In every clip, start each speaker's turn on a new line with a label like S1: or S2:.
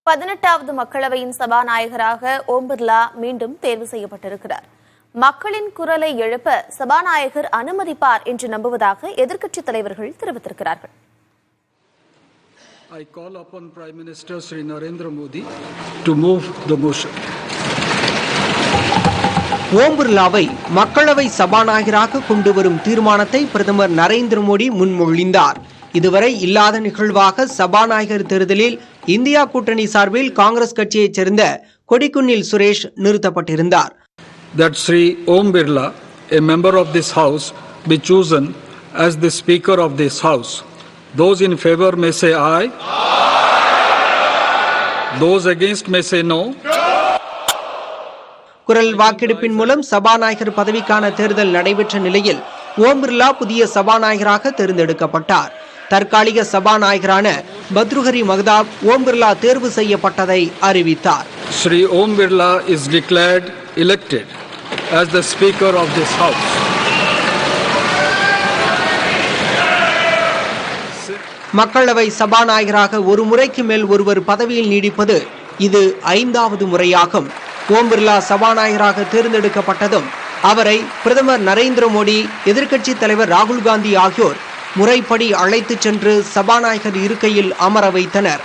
S1: 18வது மக்களவையின் சபாநாயகராக ஓம் பிர்லா மீண்டும் தேர்வு செய்யப்பட்டிருக்கிறார். மக்களின் குரலை எழுப்ப சபாநாயகர் அனுமதிப்பார் என்று நம்புவதாக எதிர்க்கட்சித் தலைவர்கள் தெரிவித்திருக்கிறார்கள்.
S2: I call upon Prime Minister Sri Narendra Modi to move the motion.
S3: ஓம் பிர்லாவை மக்களவை சபாநாயகராக கொண்டு வரும் தீர்மானத்தை பிரதமர் நரேந்திர மோடி முன்மொழிந்தார். இதுவரை இல்லாத நிகழ்வாக சபாநாயகர் தேர்தலில் இந்தியா கூட்டணி சார்பில் காங்கிரஸ் கட்சியைச் சேர்ந்த Kodikunnil Suresh நிறுத்தப்பட்டிருந்தார்.
S2: That Sri Om Birla, a member of this house, be chosen as the speaker of this house. Those in favor may say aye. Those against may say no.
S3: குரல் வாக்கெடுப்பின் மூலம் சபாநாயகர் பதவிக்கான தேர்தல் நடைபெற்ற நிலையில் ஓம் பிர்லா புதிய சபாநாயகராக தேர்ந்தெடுக்கப்பட்டார். தற்காலிக சபாநாயகரான பத்ருஹரி மகதாப் ஓம் பிர்லா தேர்வு செய்யப்பட்டதை அறிவித்தார்.
S2: Sri Om Birla is declared elected as the speaker of this house.
S3: மக்களவை சபாநாயகராக ஒரு முறைக்கு மேல் ஒருவர் பதவியில் நீடிப்பது இது 5வது முறையாகும். ஓம் பிர்லா சபாநாயகராக தேர்ந்தெடுக்கப்பட்டதும் அவரை பிரதமர் நரேந்திர மோடி, எதிர்க்கட்சித் தலைவர் ராகுல் காந்தி ஆகியோர் முறைப்படி அழைத்துச் சென்று சபாநாயகர் இருக்கையில் அமர வைத்தனர்.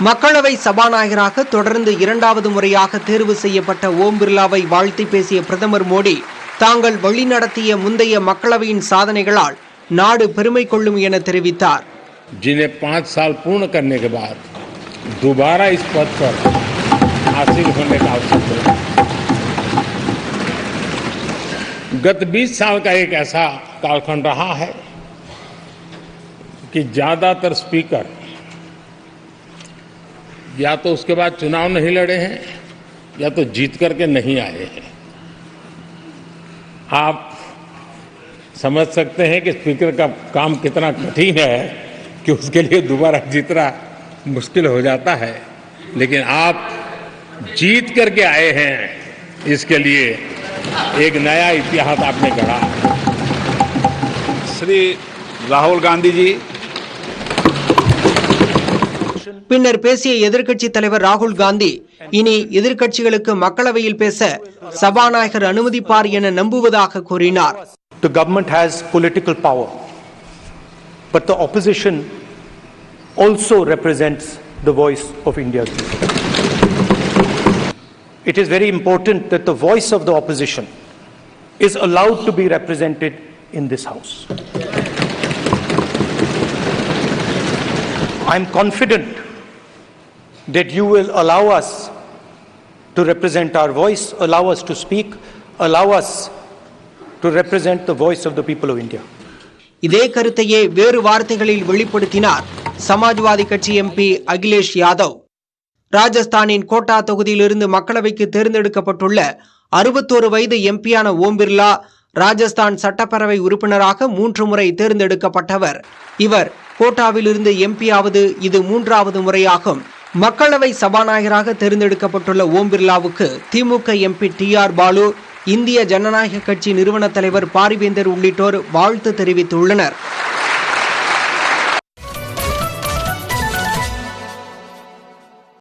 S3: மக்களவை சபாநாயகராக தொடர்ந்து 2வது முறையாக தேர்வு செய்யப்பட்ட ஓம் பிர்லாவை வாழ்த்தி பேசிய பிரதமர் மோடி, தாங்கள் வழிநடத்திய முந்தைய மக்களவையின் சாதனைகளால் நாடு பெருமை கொள்ளும் என தெரிவித்தார்.
S4: जिन्हें 5 साल पूर्ण करने के बाद दोबारा इस पद पर हासिल होने का अवसर मिला। गत 20 साल का एक ऐसा कालखंड रहा है कि ज्यादातर स्पीकर या तो उसके बाद चुनाव नहीं लड़े हैं या तो जीत करके नहीं आए हैं। आप समझ सकते हैं कि स्पीकर का काम कितना कठिन है कि उसके लिए दोबारा जीतना मुश्किल हो जाता है, लेकिन आप जीत करके आए हैं, इसके लिए एक नया इतिहास आपने गढ़ा।
S5: श्री राहुल गांधी जी
S3: பின்னர் பேசிய எதிர்க்கட்சித் தலைவர் ராகுல் காந்தி, இனி எதிர்க்கட்சிகளுக்கு மக்களவையில் பேச சபாநாயகர் அனுமதிப்பார் என நம்புவதாக கூறினார்.
S6: The government has political power, but the opposition also represents the voice of India's people. It is very important that the voice of the opposition is allowed to be represented in this house. I am confident that you will allow us to represent our voice, allow us to speak, allow us to represent the voice of the people of India.
S3: இதே கருத்தையே வேறு வார்த்தைகளில் வெளிப்படுத்தினார் சமாஜ்வாதி கட்சி MP Akhilesh Yadav. ராஜஸ்தானின் quota தொகுதியிலிருந்து மக்களவைக்கு தேர்ந்தெடுக்கப்பட்டுள்ள 61 வயது எம்பியான ஓம் பிர்லா ராஜஸ்தான் சட்டப்பேரவை உறுப்பினராக 3 முறை தேர்ந்தெடுக்கப்பட்டவர். இவர் கோட்டாவிலிருந்து எம்பியாவது இது 3வது முறையாகும். மக்களவை சபாநாயகராக தேர்ந்தெடுக்கப்பட்டுள்ள ஓம் பிர்லாவுக்கு திமுக எம்பி TR பாலு, இந்திய ஜனநாயக கட்சி நிறுவன தலைவர் பாரிவேந்தர் உள்ளிட்டோர் வாழ்த்து தெரிவித்துள்ளனர்.